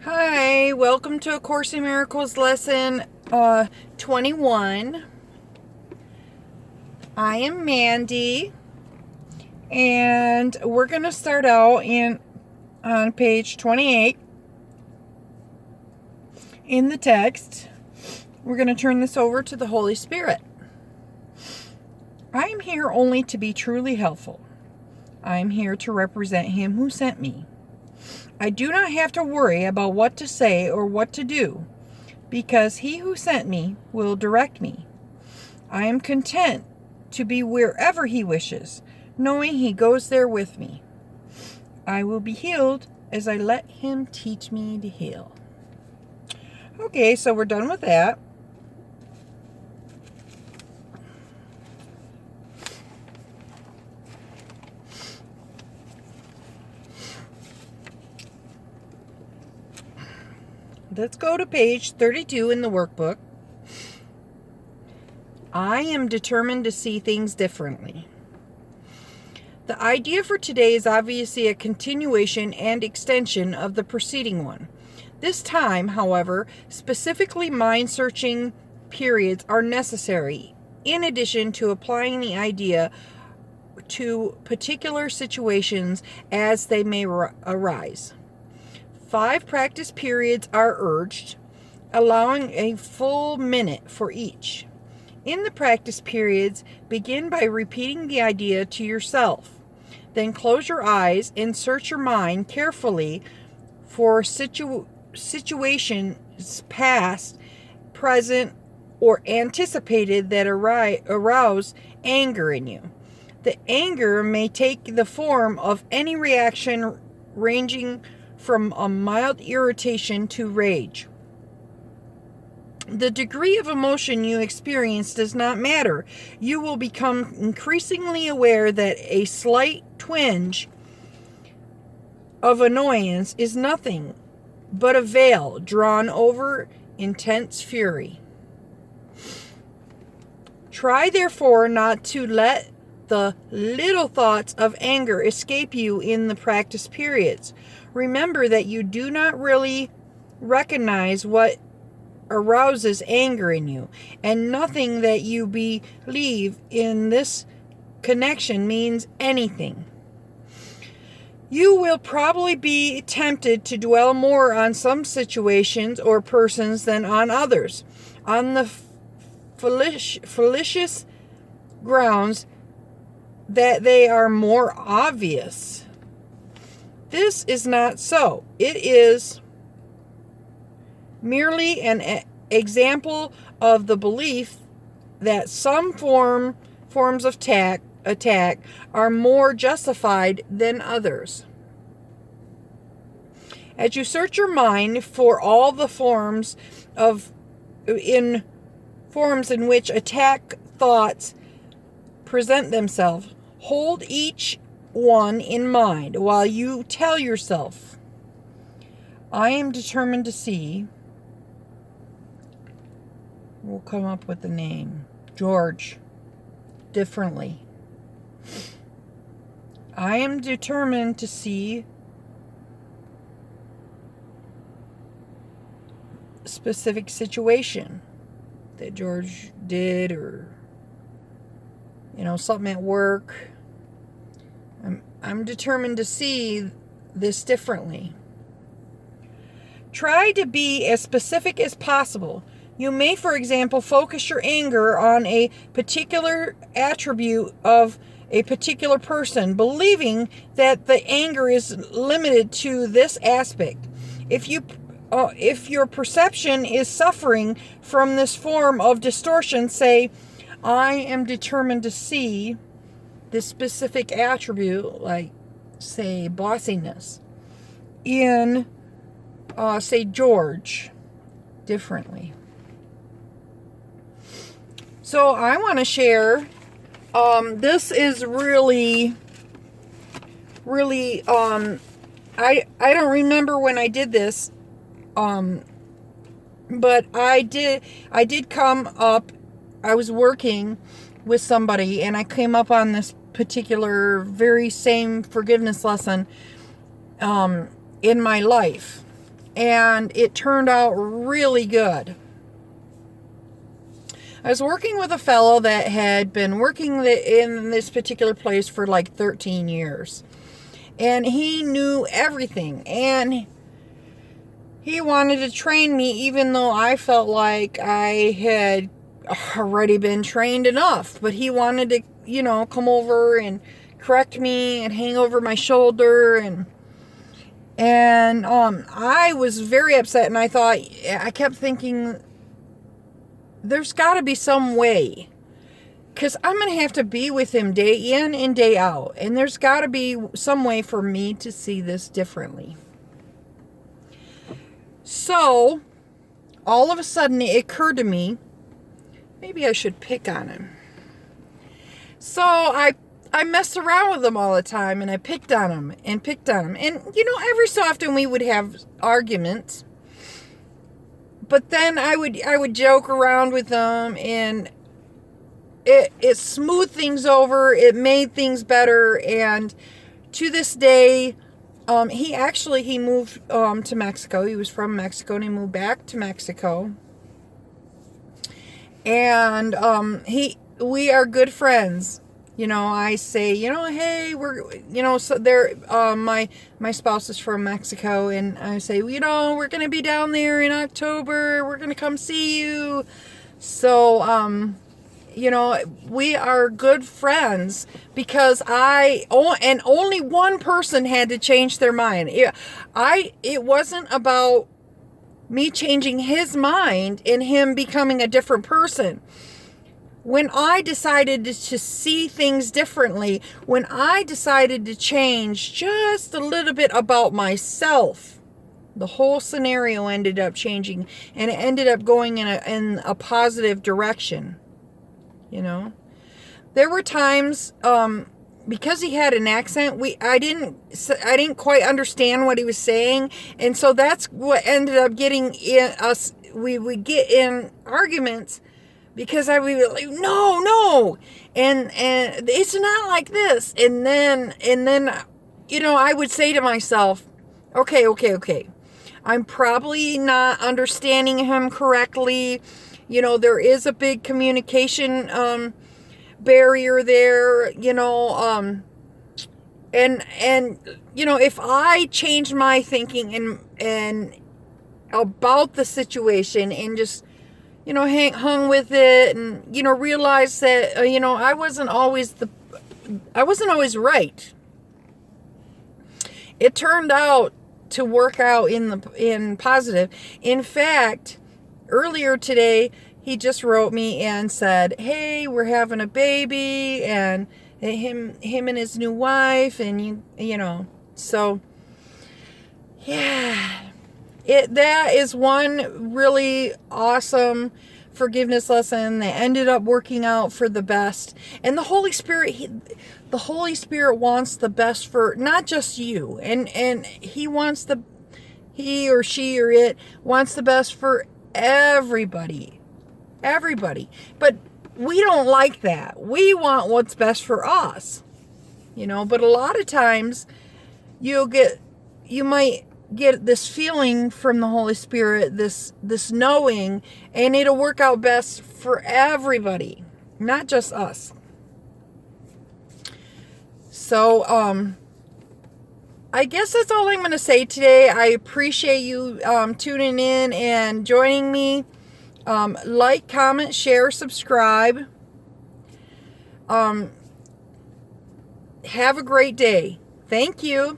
Hi, welcome to A Course in Miracles lesson 21. I am Mandy, and we're going to start out on page 28 in the text. We're going to turn this over to the Holy Spirit. I am here only to be truly helpful. I am here to represent Him who sent me. I do not have to worry about what to say or what to do, because He who sent me will direct me. I am content to be wherever He wishes, knowing He goes there with me. I will be healed as I let Him teach me to heal. Okay, so we're done with that. Let's go to page 32 in the workbook. I am determined to see things differently. The idea for today is obviously a continuation and extension of the preceding one. This time, however, specifically mind-searching periods are necessary, in addition to applying the idea to particular situations as they may arise. 5 practice periods are urged, allowing a full minute for each. In the practice periods, begin by repeating the idea to yourself. Then close your eyes and search your mind carefully for situations past, present, or anticipated that arouse anger in you. The anger may take the form of any reaction ranging from a mild irritation to rage. The degree of emotion you experience does not matter. You will become increasingly aware that a slight twinge of annoyance is nothing but a veil drawn over intense fury. Try, therefore, not to let the little thoughts of anger escape you in the practice periods. Remember that you do not really recognize what arouses anger in you, and nothing that you believe in this connection means anything. You will probably be tempted to dwell more on some situations or persons than on others, on the fallacious grounds that they are more obvious. This is not so. It is merely an example of the belief that some forms of attack are more justified than others. As you search your mind for all the forms in which attack thoughts present themselves, hold each one in mind while you tell yourself, I am determined to see. We'll come up with the name, George, differently. I am determined to see a specific situation that George did, or something at work. I'm determined to see this differently. Try to be as specific as possible. You may, for example, focus your anger on a particular attribute of a particular person, believing that the anger is limited to this aspect. If your perception is suffering from this form of distortion, say, I am determined to see this specific attribute, like, say, bossiness, in, say, George, differently. So I want to share, this is really, I don't remember when I did this, but I did come up, I was working with somebody, and I came up on this particular very same forgiveness lesson in my life. and it turned out really good. I was working with a fellow that had been working in this particular place for like 13 years. And he knew everything. And he wanted to train me even though I felt like I had already been trained enough. But he wanted to, come over and correct me and hang over my shoulder. And I was very upset. And I kept thinking, there's got to be some way, because I'm going to have to be with him day in and day out. And there's got to be some way for me to see this differently. So, all of a sudden it occurred to me, maybe I should pick on him. So I messed around with him all the time, and I picked on him. And, every so often we would have arguments. But then I would joke around with them, and it smoothed things over. It made things better. And to this day, he moved to Mexico. He was from Mexico, and he moved back to Mexico. And we are good friends. I say, hey, so there, my spouse is from Mexico, and I say, we're going to be down there in October. We're going to come see you. So, we are good friends because and only one person had to change their mind. It wasn't about me changing his mind and him becoming a different person. When I decided to see things differently, when I decided to change just a little bit about myself, the whole scenario ended up changing, and it ended up going in a positive direction. There were times, because he had an accent, I didn't quite understand what he was saying, and so that's what ended up getting in us. We would get in arguments because I would be like, no, and it's not like this, and then I would say to myself, okay, I'm probably not understanding him correctly. There is a big communication barrier there, and if I change my thinking and about the situation and just, hung with it and, realize that, I wasn't always right. It turned out to work out in positive. In fact, earlier today, he just wrote me and said, hey, we're having a baby, and him and his new wife, and so yeah, that is one really awesome forgiveness lesson that ended up working out for the best. And the Holy Spirit, the Holy Spirit wants the best for not just you, and he or she or it wants the best for everybody. But we don't like that. We want what's best for us, but a lot of times you might get this feeling from the Holy Spirit, this knowing, and it'll work out best for everybody, not just us. So, I guess that's all I'm going to say today. I appreciate you tuning in and joining me. Like, comment, share, subscribe. Have a great day. Thank you.